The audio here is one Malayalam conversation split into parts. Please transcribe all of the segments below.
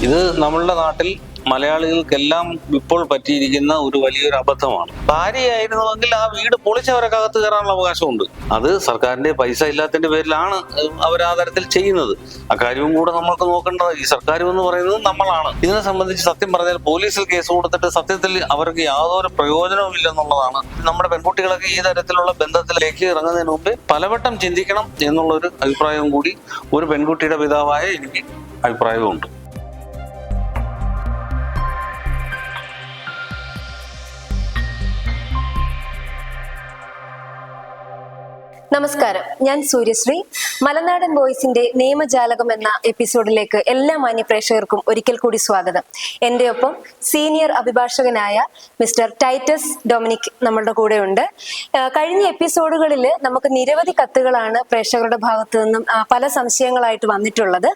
ഇത് നമ്മളുടെ നാട്ടിൽ മലയാളികൾക്കെല്ലാം ഇപ്പോൾ പറ്റിയിരിക്കുന്ന ഒരു വലിയൊരു അബദ്ധമാണ്. ഭാര്യയായിരുന്നുവെങ്കിൽ ആ വീട് പൊളിച്ചവരൊക്കെ അകത്ത് കയറാനുള്ള അവകാശമുണ്ട്. അത് സർക്കാരിന്റെ പൈസ ഇല്ലാത്തതിന്റെ പേരിലാണ് അവർ ആ തരത്തിൽ ചെയ്യുന്നത്. അക്കാര്യവും കൂടെ നമ്മൾക്ക് നോക്കേണ്ടത്. ഈ സർക്കാർ എന്ന് പറയുന്നത് നമ്മളാണ്. ഇതിനെ സംബന്ധിച്ച് സത്യം പറഞ്ഞാൽ പോലീസിൽ കേസ് കൊടുത്തിട്ട് സത്യത്തിൽ അവർക്ക് യാതൊരു പ്രയോജനവും ഇല്ലെന്നുള്ളതാണ്. നമ്മുടെ പെൺകുട്ടികളൊക്കെ ഈ തരത്തിലുള്ള ബന്ധത്തിലേക്ക് ഇറങ്ങുന്നതിന് മുമ്പ് പലവട്ടം ചിന്തിക്കണം എന്നുള്ളൊരു അഭിപ്രായവും കൂടി ഒരു പെൺകുട്ടിയുടെ പിതാവായ എനിക്ക് അഭിപ്രായവുമുണ്ട്. നമസ്കാരം, ഞാൻ സൂര്യശ്രീ. മലനാടൻ വോയിസിന്റെ നിയമജാലകം എന്ന എപ്പിസോഡിലേക്ക് എല്ലാ മാന്യ പ്രേക്ഷകർക്കും ഒരിക്കൽ കൂടി സ്വാഗതം. എന്റെ ഒപ്പം സീനിയർ അഭിഭാഷകനായ മിസ്റ്റർ ടൈറ്റസ് ഡൊമിനിക് നമ്മളുടെ കൂടെ ഉണ്ട്. കഴിഞ്ഞ എപ്പിസോഡുകളിൽ നമുക്ക് നിരവധി കത്തുകളാണ് പ്രേക്ഷകരുടെ ഭാഗത്തു നിന്നും പല സംശയങ്ങളായിട്ട് വന്നിട്ടുള്ളത്.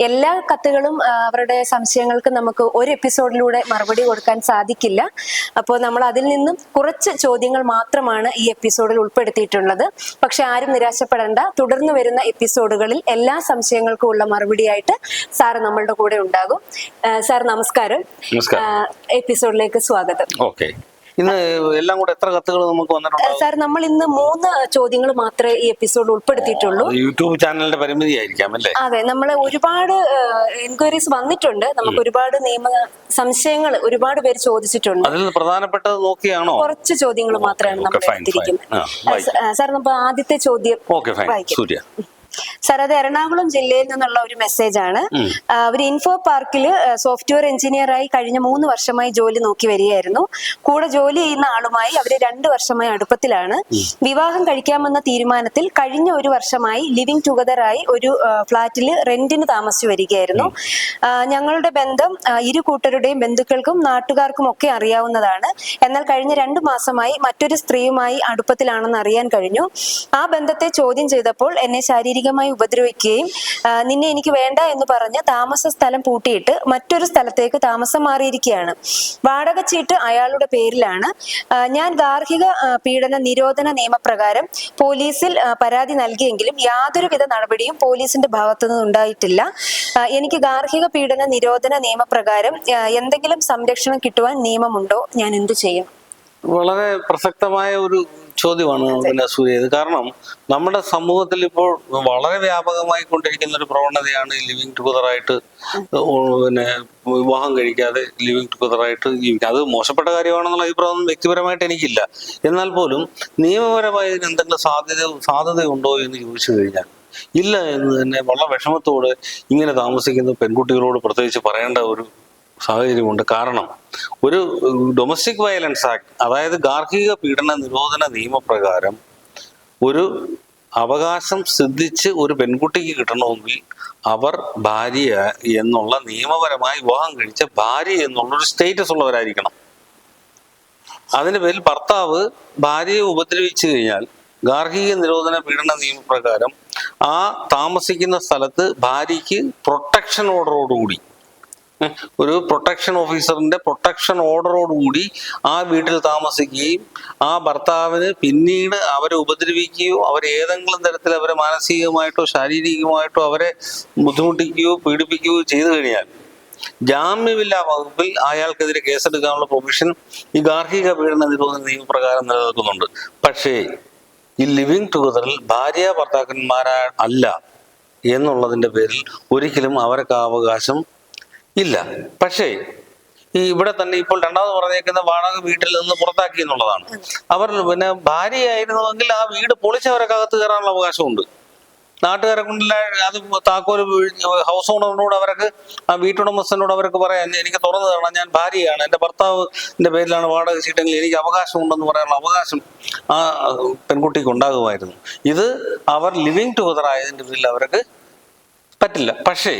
എല്ലാ കത്തുകളും അവരുടെ സംശയങ്ങൾക്ക് നമുക്ക് ഒരു എപ്പിസോഡിലൂടെ മറുപടി കൊടുക്കാൻ സാധിക്കില്ല. അപ്പോൾ നമ്മൾ അതിൽ നിന്നും കുറച്ച് ചോദ്യങ്ങൾ മാത്രമാണ് ഈ എപ്പിസോഡിൽ ഉൾപ്പെടുത്തിയിട്ടുള്ളത്. പക്ഷെ ആരും നിരാശപ്പെടേണ്ട. തുടർന്ന് വരുന്ന എപ്പിസോഡുകളിൽ എല്ലാ സംശയങ്ങൾക്കും ഉള്ള മറുപടിയായിട്ട് സാറ് നമ്മളുടെ കൂടെ ഉണ്ടാകും. സാർ നമസ്കാരം. എപ്പിസോഡിലേക്ക് സ്വാഗതം. ഇന്ന് എല്ലാം കൂടെ എത്ര കത്തുകൾ നമുക്ക് വന്നിട്ടുണ്ട്? സാർ, നമ്മൾ ഇന്ന് 3 ചോദ്യങ്ങൾ മാത്രമേ ഈ എപ്പിസോഡ് ഉൾപ്പെടുത്തിയിട്ടുള്ളൂ. യൂട്യൂബ് ചാനലിന്റെ പരിമിതി ആയിരിക്കാം അല്ലേ? അതെ, നമ്മൾ ഒരുപാട് എൻക്വയറീസ് വന്നിട്ടുണ്ട്. നമുക്ക് ഒരുപാട് നിയമ സംശയങ്ങൾ ഒരുപാട് പേര് ചോദിച്ചിട്ടുണ്ട്. അതിൽ പ്രധാനപ്പെട്ടത് നോക്കിയാണോ? കുറച്ച് ചോദ്യങ്ങൾ മാത്രമാണ് നമ്മൾ എടുത്തിരിക്കുന്നത്. സാർ, നമ്മൾ ആദ്യത്തെ ചോദ്യം വായിക്കാം. സാർ, അത് എറണാകുളം ജില്ലയിൽ നിന്നുള്ള ഒരു മെസ്സേജ് ആണ്. അവർ ഇൻഫോ പാർക്കിൽ സോഫ്റ്റ്വെയർ എഞ്ചിനീയറായി കഴിഞ്ഞ 3 വർഷമായി ജോലി നോക്കി വരികയായിരുന്നു. കൂടെ ജോലി ചെയ്യുന്ന ആളുമായി അവര് 2 വർഷമായി അടുപ്പത്തിലാണ്. വിവാഹം കഴിക്കാമെന്ന തീരുമാനത്തിൽ കഴിഞ്ഞ 1 വർഷമായി ലിവിംഗ് ടുഗദറായി ഒരു ഫ്ളാറ്റിൽ റെന്റിന് താമസിച്ചു വരികയായിരുന്നു. ഞങ്ങളുടെ ബന്ധം ഇരു കൂട്ടരുടെയും ബന്ധുക്കൾക്കും നാട്ടുകാർക്കും ഒക്കെ അറിയാവുന്നതാണ്. എന്നാൽ കഴിഞ്ഞ 2 മാസമായി മറ്റൊരു സ്ത്രീയുമായി അടുപ്പത്തിലാണെന്ന് അറിയാൻ കഴിഞ്ഞു. ആ ബന്ധത്തെ ചോദ്യം ചെയ്തപ്പോൾ എന്നെ ശാരീരികമായി ഉപദ്രവിക്കുകയും നിന്നെ എനിക്ക് വേണ്ട എന്ന് പറഞ്ഞ് താമസ സ്ഥലം പൂട്ടിയിട്ട് മറ്റൊരു സ്ഥലത്തേക്ക് താമസം മാറിയിരിക്കുകയാണ്. വാടക ചീട്ട് അയാളുടെ പേരിലാണ്. ഞാൻ ഗാർഹിക പീഡന നിരോധന നിയമപ്രകാരം പോലീസിൽ പരാതി നൽകിയെങ്കിലും യാതൊരുവിധ നടപടിയും പോലീസിന്റെ ഭാഗത്തുനിന്ന് ഉണ്ടായിട്ടില്ല. എനിക്ക് ഗാർഹിക പീഡന നിരോധന നിയമപ്രകാരം എന്തെങ്കിലും സംരക്ഷണം കിട്ടുവാൻ നിയമമുണ്ടോ? ഞാൻ എന്തു ചെയ്യും? വളരെ പ്രസക്തമായ ഒരു ചോദ്യമാണ് പിന്നെ സൂര്യ. കാരണം നമ്മുടെ സമൂഹത്തിൽ ഇപ്പോൾ വളരെ വ്യാപകമായി കൊണ്ടിരിക്കുന്ന ഒരു പ്രവണതയാണ് ലിവിങ് ടുഗദറായിട്ട് പിന്നെ വിവാഹം കഴിക്കാതെ ലിവിങ് ടുഗദറായിട്ട് ജീവിക്കുക. അത് മോശപ്പെട്ട കാര്യമാണെന്നുള്ള അഭിപ്രായം വ്യക്തിപരമായിട്ട് എനിക്കില്ല. എന്നാൽ പോലും നിയമപരമായി ഇതിന് എന്തെങ്കിലും സാധ്യതയുണ്ടോ എന്ന് ചോദിച്ചു കഴിഞ്ഞാൽ ഇല്ല എന്ന് തന്നെ വളരെ വിഷമത്തോടെ ഇങ്ങനെ താമസിക്കുന്ന പെൺകുട്ടികളോട് പ്രത്യേകിച്ച് പറയേണ്ട ഒരു സാഹചര്യമുണ്ട്. കാരണം ഒരു ഡൊമസ്റ്റിക് വയലൻസ് ആക്ട്, അതായത് ഗാർഹിക പീഡന നിരോധന നിയമപ്രകാരം ഒരു അവകാശം സിദ്ധിച്ച് ഒരു പെൺകുട്ടിക്ക് കിട്ടണമെങ്കിൽ അവർ ഭാര്യ എന്നുള്ള നിയമപരമായി വിവാഹം കഴിച്ച ഭാര്യ എന്നുള്ളൊരു സ്റ്റേറ്റസ് ഉള്ളവരായിരിക്കണം. അതിന് പേരിൽ ഭർത്താവ് ഭാര്യയെ ഉപദ്രവിച്ചു കഴിഞ്ഞാൽ ഗാർഹിക നിരോധന പീഡന നിയമപ്രകാരം ആ താമസിക്കുന്ന സ്ഥലത്ത് ഭാര്യയ്ക്ക് പ്രൊട്ടക്ഷൻ ഓർഡറോടുകൂടി, ഒരു പ്രൊട്ടക്ഷൻ ഓഫീസറിന്റെ പ്രൊട്ടക്ഷൻ ഓർഡറോടുകൂടി ആ വീട്ടിൽ താമസിക്കുകയും ആ ഭർത്താവിന് പിന്നീട് അവരെ ഉപദ്രവിക്കുകയോ ഏതെങ്കിലും തരത്തിൽ അവരെ മാനസികമായിട്ടോ ശാരീരികമായിട്ടോ അവരെ ബുദ്ധിമുട്ടിക്കുകയോ പീഡിപ്പിക്കുകയോ ചെയ്തു കഴിഞ്ഞാൽ ജാമ്യമില്ലാ വകുപ്പിൽ അയാൾക്കെതിരെ കേസെടുക്കാനുള്ള പ്രൊവിഷൻ ഈ ഗാർഹിക പീഡന നിരോധന നിയമപ്രകാരം നിലനിൽക്കുന്നുണ്ട്. പക്ഷേ ഈ ലിവിങ് ടുഗദറിൽ ഭാര്യ ഭർത്താക്കന്മാരല്ല എന്നുള്ളതിന്റെ പേരിൽ ഒരിക്കലും അവർക്ക് ആ അവകാശം ഇല്ല. പക്ഷേ ഈ ഇവിടെ തന്നെ ഇപ്പോൾ രണ്ടാമത് പറഞ്ഞേക്കുന്ന വാടക വീട്ടിൽ നിന്ന് പുറത്താക്കി എന്നുള്ളതാണ്. അവർ പിന്നെ ഭാര്യയായിരുന്നുവെങ്കിൽ ആ വീട് പൊളിച്ചവരൊക്കെ അകത്ത് കയറാനുള്ള അവകാശമുണ്ട്. നാട്ടുകാരെ കൊണ്ടില്ല, അത് താക്കോല് ഹൗസ് ഓണറിനോട് അവർക്ക്, ആ വീട്ടുടമസ്ഥനോട് അവർക്ക് പറയാൻ, എനിക്ക് തുറന്നു തരണം, ഞാൻ ഭാര്യയാണ്, എൻ്റെ ഭർത്താവിൻ്റെ പേരിലാണ് വാടക ചീട്ടെങ്കിൽ എനിക്ക് അവകാശമുണ്ടെന്ന് പറയാനുള്ള അവകാശം ആ പെൺകുട്ടിക്ക് ഉണ്ടാകുമായിരുന്നു. ഇത് അവർ ലിവിങ് ടുഗദർ ആയതിൻ്റെ പേരിൽ അവർക്ക് പറ്റില്ല. പക്ഷേ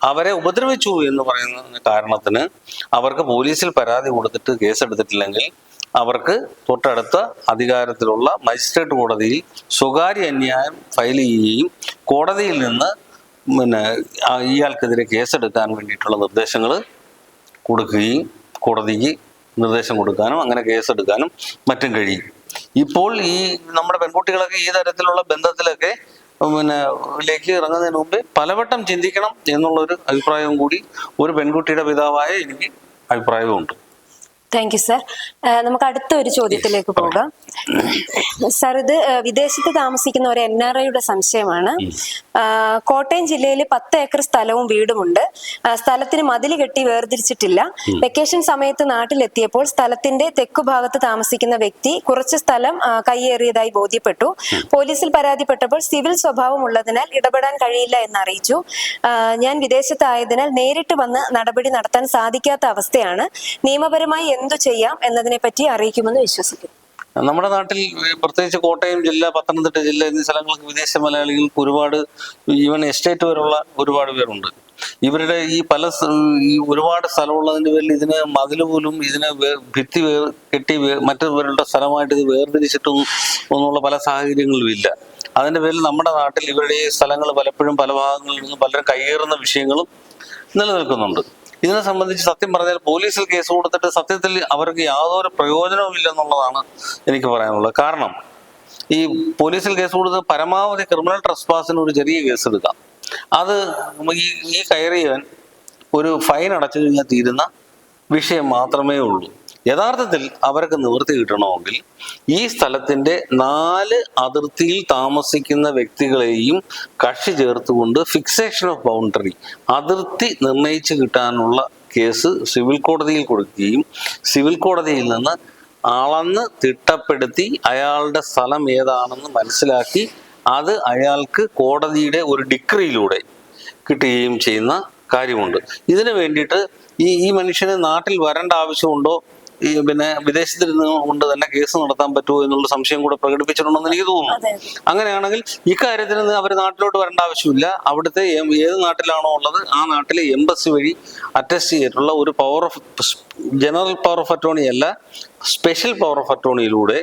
അവരെ ഉപദ്രവിച്ചു എന്ന് പറയുന്ന കാരണത്തിന് അവർക്ക് പോലീസിൽ പരാതി കൊടുത്തിട്ട് കേസെടുത്തിട്ടില്ലെങ്കിൽ അവർക്ക് തൊട്ടടുത്ത അധികാരത്തിലുള്ള മജിസ്ട്രേറ്റ് കോടതിയിൽ സ്വകാര്യ അന്യായം ഫയൽ ചെയ്യുകയും കോടതിയിൽ നിന്ന് പിന്നെ ഇയാൾക്കെതിരെ കേസെടുക്കാൻ വേണ്ടിയിട്ടുള്ള നിർദ്ദേശങ്ങൾ കൊടുക്കുകയും കോടതിക്ക് നിർദ്ദേശം കൊടുക്കാനും അങ്ങനെ കേസെടുക്കാനും മറ്റും കഴിയും. ഇപ്പോൾ ഈ നമ്മുടെ പെൺകുട്ടികളൊക്കെ ഈ തരത്തിലുള്ള ബന്ധത്തിലൊക്കെ ലേക്ക് ഇറങ്ങുന്നതിന് മുമ്പേ പലവട്ടം ചിന്തിക്കണം എന്നുള്ളൊരു അഭിപ്രായവും കൂടി ഒരു പെൺകുട്ടിയുടെ പിതാവായ എനിക്ക് അഭിപ്രായവുമുണ്ട്. Thank you sir. നമുക്ക് അടുത്ത ഒരു ചോദ്യത്തിലേക്ക് പോകാം. സർ, ഇത് വിദേശത്ത് താമസിക്കുന്ന ഒരു NRIയുടെ സംശയമാണ്. കോട്ടയം ജില്ലയിൽ 10 ഏക്കർ സ്ഥലവും വീടുമുണ്ട്. സ്ഥലത്തിന് മതില് കെട്ടി വേർതിരിച്ചിട്ടില്ല. വെക്കേഷൻ സമയത്ത് നാട്ടിലെത്തിയപ്പോൾ സ്ഥലത്തിന്റെ തെക്കു ഭാഗത്ത് താമസിക്കുന്ന വ്യക്തി കുറച്ച് സ്ഥലം കൈയേറിയതായി ബോധ്യപ്പെട്ടു. പോലീസിൽ പരാതിപ്പെട്ടപ്പോൾ സിവിൽ സ്വഭാവമുള്ളതിനാൽ ഇടപെടാൻ കഴിയില്ല എന്ന് അറിയിച്ചു. ഞാൻ വിദേശത്തായതിനാൽ നേരിട്ട് വന്ന് നടപടി നടത്താൻ സാധിക്കാത്ത അവസ്ഥയാണ്. നിയമപരമായി എന്തു ചെയ്യാം എന്നതിനെ പറ്റി അറിയിക്കുമെന്ന് വിശ്വസിക്കുന്നു. നമ്മുടെ നാട്ടിൽ പ്രത്യേകിച്ച് കോട്ടയം ജില്ല, പത്തനംതിട്ട ജില്ല എന്നീ സ്ഥലങ്ങൾക്ക് വിദേശ മലയാളികൾക്ക് ഒരുപാട്, ഈവൻ എസ്റ്റേറ്റ് വരെയുള്ള ഒരുപാട് പേരുണ്ട്. ഇവരുടെ ഈ ഒരുപാട് സ്ഥലമുള്ളതിന്റെ പേരിൽ ഇതിന് മതിൽ പോലും ഇതിനെ ഭിത്തി കെട്ടി മറ്റവരുടെ സ്ഥലമായിട്ട് ഇത് വേർതിരിച്ചിട്ടും ഒന്നുള്ള പല സാഹചര്യങ്ങളും ഇല്ല. അതിന്റെ പേരിൽ നമ്മുടെ നാട്ടിൽ ഇവരുടെ ഈ സ്ഥലങ്ങൾ പലപ്പോഴും പല ഭാഗങ്ങളിൽ നിന്ന് പലരും കയ്യേറുന്ന വിഷയങ്ങളും നിലനിൽക്കുന്നുണ്ട്. ഇതിനെ സംബന്ധിച്ച് സത്യം പറഞ്ഞാൽ പോലീസിൽ കേസ് കൊടുത്തിട്ട് സത്യത്തിൽ അവർക്ക് യാതൊരു പ്രയോജനവും ഇല്ലെന്നുള്ളതാണ് എനിക്ക് പറയാനുള്ളത്. കാരണം ഈ പോലീസിൽ കേസ് കൊടുത്ത് പരമാവധി ക്രിമിനൽ ട്രസ്പാസിന് ഒരു ചെറിയ കേസ് എടുക്കാം. അത് ഈ കയറിയവൻ ഒരു ഫൈൻ അടച്ചു കഴിഞ്ഞാൽ തീരുന്ന വിഷയം മാത്രമേ ഉള്ളൂ. യഥാർത്ഥത്തിൽ അവർക്ക് നിവൃത്തി കിട്ടണമെങ്കിൽ ഈ സ്ഥലത്തിന്റെ 4 അതിർത്തിയിൽ താമസിക്കുന്ന വ്യക്തികളെയും കക്ഷി ചേർത്തുകൊണ്ട് ഫിക്സേഷൻ ഓഫ് ബൗണ്ടറി, അതിർത്തി നിർണയിച്ച് കിട്ടാനുള്ള കേസ് സിവിൽ കോടതിയിൽ കൊടുക്കുകയും സിവിൽ കോടതിയിൽ നിന്ന് അളന്ന് തിട്ടപ്പെടുത്തി അയാളുടെ സ്ഥലം ഏതാണെന്ന് മനസ്സിലാക്കി അത് അയാൾക്ക് കോടതിയുടെ ഒരു ഡിക്രിയിലൂടെ കിട്ടുകയും ചെയ്യുന്ന കാര്യമുണ്ട്. ഇതിനു വേണ്ടിയിട്ട് ഈ മനുഷ്യന് നാട്ടിൽ വരേണ്ട ആവശ്യമുണ്ടോ, പിന്നെ വിദേശത്തിരുന്ന് കൊണ്ട് തന്നെ കേസ് നടത്താൻ പറ്റുമോ എന്നുള്ള സംശയം കൂടെ പ്രകടിപ്പിച്ചിട്ടുണ്ടെന്ന് എനിക്ക് തോന്നുന്നു. അങ്ങനെയാണെങ്കിൽ ഇക്കാര്യത്തിന് അവർ നാട്ടിലോട്ട് വരേണ്ട ആവശ്യമില്ല. അവിടുത്തെ ഏത് നാട്ടിലാണോ ഉള്ളത് ആ നാട്ടിലെ എംബസി വഴി അറ്റസ്റ്റ് ചെയ്തിട്ടുള്ള ഒരു ജനറൽ പവർ ഓഫ് അറ്റോർണി അല്ല, സ്പെഷ്യൽ പവർ ഓഫ് അറ്റോർണിയിലൂടെ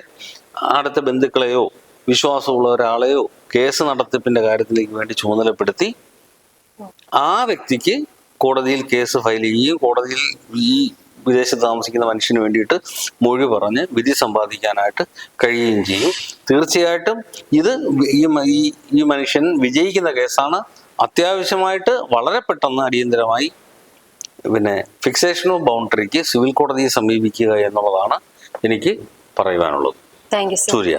അടുത്ത ബന്ധുക്കളെയോ വിശ്വാസമുള്ള ഒരാളെയോ കേസ് നടത്തിപ്പിന്റെ കാര്യത്തിലേക്ക് വേണ്ടി ചുമതലപ്പെടുത്തി ആ വ്യക്തിക്ക് കോടതിയിൽ കേസ് ഫയൽ ചെയ്യുകയും കോടതിയിൽ ഈ വിദേശത്ത് താമസിക്കുന്ന മനുഷ്യന് വേണ്ടിയിട്ട് മൊഴി പറഞ്ഞ് വിധി സമ്പാദിക്കാനായിട്ട് കഴിയുകയും ചെയ്യും. തീർച്ചയായിട്ടും ഇത് ഈ മനുഷ്യൻ വിജയിക്കുന്ന കേസാണ്. അത്യാവശ്യമായിട്ട് വളരെ പെട്ടെന്ന് അടിയന്തരമായി ഫിക്സേഷൻ ഓഫ് ബൗണ്ടറിക്ക് സിവിൽ കോടതിയെ സമീപിക്കുക എന്നുള്ളതാണ് എനിക്ക് പറയുവാനുള്ളത്. Thank you Surya.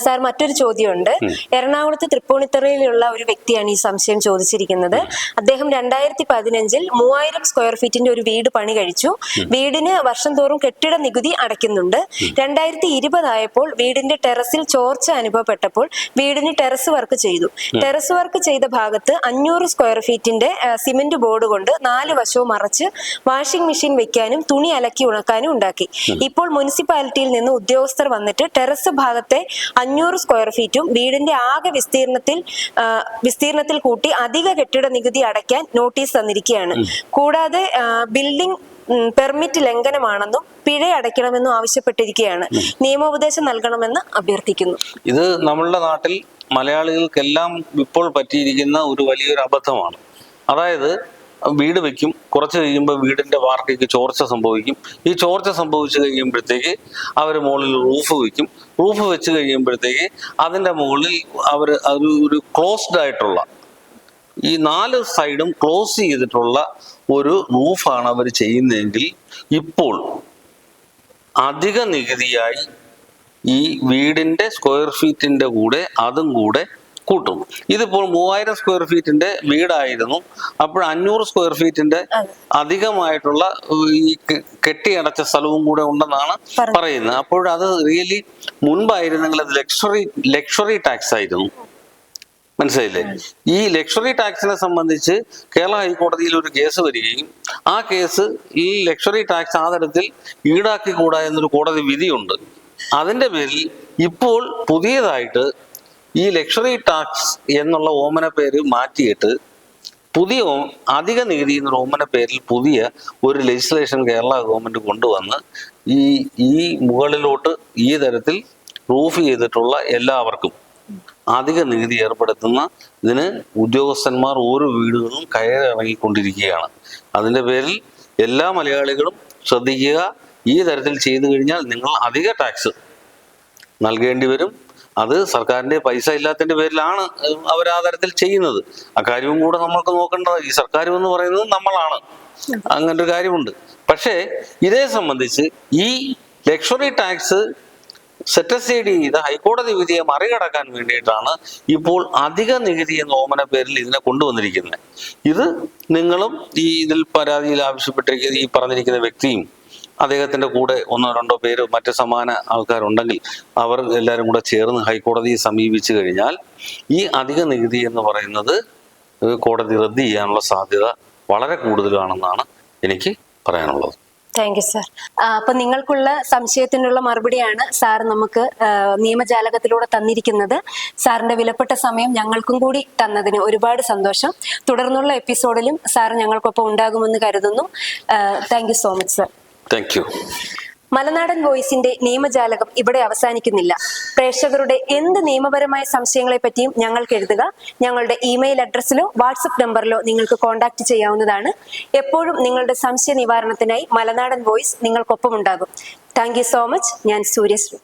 സാർ, മറ്റൊരു ചോദ്യമുണ്ട്. എറണാകുളത്ത് തൃപ്പൂണിത്തുറയിലുള്ള ഒരു വ്യക്തിയാണ് ഈ സംശയം ചോദിച്ചിരിക്കുന്നത്. അദ്ദേഹം 2015 3000 സ്ക്വയർ ഫീറ്റിന്റെ ഒരു വീട് പണി കഴിച്ചു. വീടിന് വർഷം തോറും കെട്ടിട നികുതി അടയ്ക്കുന്നുണ്ട്. 2020 ആയപ്പോൾ വീടിന്റെ ടെറസിൽ ചോർച്ച അനുഭവപ്പെട്ടപ്പോൾ വീടിന് ടെറസ് വർക്ക് ചെയ്തു. ടെറസ് വർക്ക് ചെയ്ത ഭാഗത്ത് 500 സ്ക്വയർ ഫീറ്റിന്റെ സിമന്റ് ബോർഡ് കൊണ്ട് 4 വശവും മറച്ച് വാഷിംഗ് മെഷീൻ വെക്കാനും തുണി അലക്കി ഉണക്കാനും ഉണ്ടാക്കി. ഇപ്പോൾ മുനിസിപ്പാലിറ്റിയിൽ നിന്ന് ഉദ്യോഗസ്ഥർ വന്നിട്ട് ടെറസ് ഭാഗത്തെ 500 സ്ക്വയർ ഫീറ്റും വീടിന്റെ ആകെ വിസ്തീർണത്തിൽ കൂട്ടി അധിക കെട്ടിട നികുതി അടയ്ക്കാൻ നോട്ടീസ് തന്നിരിക്കുകയാണ്. കൂടാതെ ബിൽഡിംഗ് പെർമിറ്റ് ലംഘനമാണെന്നും പിഴ അടയ്ക്കണമെന്നും ആവശ്യപ്പെട്ടിരിക്കുകയാണ്. നിയമോപദേശം നൽകണമെന്ന് അഭ്യർത്ഥിക്കുന്നു. ഇത് നമ്മളുടെ നാട്ടിൽ മലയാളികൾക്കെല്ലാം ഇപ്പോൾ പറ്റിയിരിക്കുന്ന ഒരു വലിയൊരു അബദ്ധമാണ്. അതായത് വീട് വെക്കും, കുറച്ച് കഴിയുമ്പോൾ വീടിന്റെ വാർക്കയ്ക്ക് ചോർച്ച സംഭവിക്കും. ഈ ചോർച്ച സംഭവിച്ചു കഴിയുമ്പോഴത്തേക്ക് അവർ മുകളിൽ റൂഫ് വെക്കും. റൂഫ് വെച്ച് കഴിയുമ്പോഴത്തേക്ക് അതിൻ്റെ മുകളിൽ അവർ ഒരു ക്ലോസ്ഡ് ആയിട്ടുള്ള ഈ 4 സൈഡും ക്ലോസ് ചെയ്തിട്ടുള്ള ഒരു റൂഫാണ് അവർ ചെയ്യുന്നതെങ്കിൽ ഇപ്പോൾ അധിക നികുതിയായി ഈ വീടിന്റെ സ്ക്വയർ ഫീറ്റിന്റെ കൂടെ അതും കൂടെ കൂട്ടും. ഇതിപ്പോൾ 3000 സ്ക്വയർ ഫീറ്റിന്റെ വീടായിരുന്നു. അപ്പോൾ 500 സ്ക്വയർ ഫീറ്റിന്റെ അധികമായിട്ടുള്ള ഈ കെട്ടിയടച്ച സ്ഥലവും കൂടെ ഉണ്ടെന്നാണ് പറയുന്നത്. അപ്പോൾ അത് റിയലി മുൻപായിരുന്നെങ്കിൽ അത് ലക്ഷറി ടാക്സ് ആയിരുന്നു. മനസ്സിലായില്ലേ? ഈ ലക്ഷറി ടാക്സിനെ സംബന്ധിച്ച് കേരള ഹൈക്കോടതിയിൽ ഒരു കേസ് വരികയും ആ കേസ് ഈ ലക്ഷറി ടാക്സ് ആ തരത്തിൽ ഈടാക്കിക്കൂടാ എന്നൊരു കോടതി വിധിയുണ്ട്. അതിന്റെ പേരിൽ ഇപ്പോൾ പുതിയതായിട്ട് ഈ ലക്ഷറി ടാക്സ് എന്നുള്ള ഓമന പേര് മാറ്റിയിട്ട് പുതിയ അധിക നികുതി എന്നൊരു ഓമന പേരിൽ പുതിയ ഒരു ലെജിസ്ലേഷൻ കേരള ഗവൺമെന്റ് കൊണ്ടുവന്ന് ഈ മുകളിലോട്ട് ഈ തരത്തിൽ റൂഫ് ചെയ്തിട്ടുള്ള എല്ലാവർക്കും അധിക നികുതി ഏർപ്പെടുത്തുന്ന ഇതിന് ഉദ്യോഗസ്ഥന്മാർ ഓരോ വീടുകളും കയറിറങ്ങിക്കൊണ്ടിരിക്കുകയാണ്. അതിൻ്റെ പേരിൽ എല്ലാ മലയാളികളും ശ്രദ്ധിക്കുക. ഈ തരത്തിൽ ചെയ്തു കഴിഞ്ഞാൽ നിങ്ങൾ അധിക ടാക്സ് നൽകേണ്ടി വരും. അത് സർക്കാരിന്റെ പൈസ ഇല്ലാത്തതിന്റെ പേരിലാണ് അവർ ആ തരത്തിൽ ചെയ്യുന്നത്. അക്കാര്യവും കൂടെ നമ്മൾക്ക് നോക്കേണ്ടത്. ഈ സർക്കാർ എന്ന് പറയുന്നത് നമ്മളാണ്, അങ്ങനൊരു കാര്യമുണ്ട്. പക്ഷേ ഇതേ സംബന്ധിച്ച് ഈ ലക്ഷറി ടാക്സ് സെറ്റ് അസൈഡ് ചെയ്ത ഹൈക്കോടതി വിധിയെ മറികടക്കാൻ വേണ്ടിയിട്ടാണ് ഇപ്പോൾ അധിക നികുതി എന്ന ഓമന പേരിൽ ഇതിനെ കൊണ്ടുവന്നിരിക്കുന്നത്. ഇത് നിങ്ങളും ഈ ഇതിൽ പരാതിയിൽ ആവശ്യപ്പെട്ടിരിക്കുന്ന ഈ പറഞ്ഞിരിക്കുന്ന വ്യക്തിയും അദ്ദേഹത്തിന്റെ കൂടെ 1-2 പേര് മറ്റ് സമാന ആൾക്കാരുണ്ടെങ്കിൽ അവർ എല്ലാവരും കൂടെ ചേർന്ന് ഹൈക്കോടതിയെ സമീപിച്ചു കഴിഞ്ഞാൽ ഈ അധിക നികുതി എന്ന് പറയുന്നത് കോടതി റദ്ദ് ചെയ്യാനുള്ള സാധ്യത വളരെ കൂടുതലാണെന്നാണ് എനിക്ക് പറയാനുള്ളത്. Thank you sir. അപ്പൊ നിങ്ങൾക്കുള്ള സംശയത്തിനുള്ള മറുപടിയാണ് സാർ നമുക്ക് നിയമജാലകത്തിലൂടെ തന്നിരിക്കുന്നത്. സാറിന്റെ വിലപ്പെട്ട സമയം ഞങ്ങൾക്കും കൂടി തന്നതിന് ഒരുപാട് സന്തോഷം. തുടർന്നുള്ള എപ്പിസോഡിലും സാർ ഞങ്ങൾക്കൊപ്പം ഉണ്ടാകുമെന്ന് കരുതുന്നു. Thank you so much sir. Thank you. Malanadan വോയിസിന്റെ നിയമജാലകം ഇവിടെ അവസാനിക്കുന്നില്ല. പ്രേക്ഷകരുടെ എന്ത് നിയമപരമായ സംശയങ്ങളെ പറ്റിയും ഞങ്ങൾക്ക് എഴുതുക. ഞങ്ങളുടെ ഇമെയിൽ അഡ്രസ്സിലോ വാട്സപ്പ് നമ്പറിലോ നിങ്ങൾക്ക് കോൺടാക്ട് ചെയ്യാവുന്നതാണ്. എപ്പോഴും നിങ്ങളുടെ സംശയ നിവാരണത്തിനായി മലനാടൻ വോയിസ് നിങ്ങൾക്കൊപ്പം ഉണ്ടാകും. Thank you so much. ഞാൻ സൂര്യശ്രീ.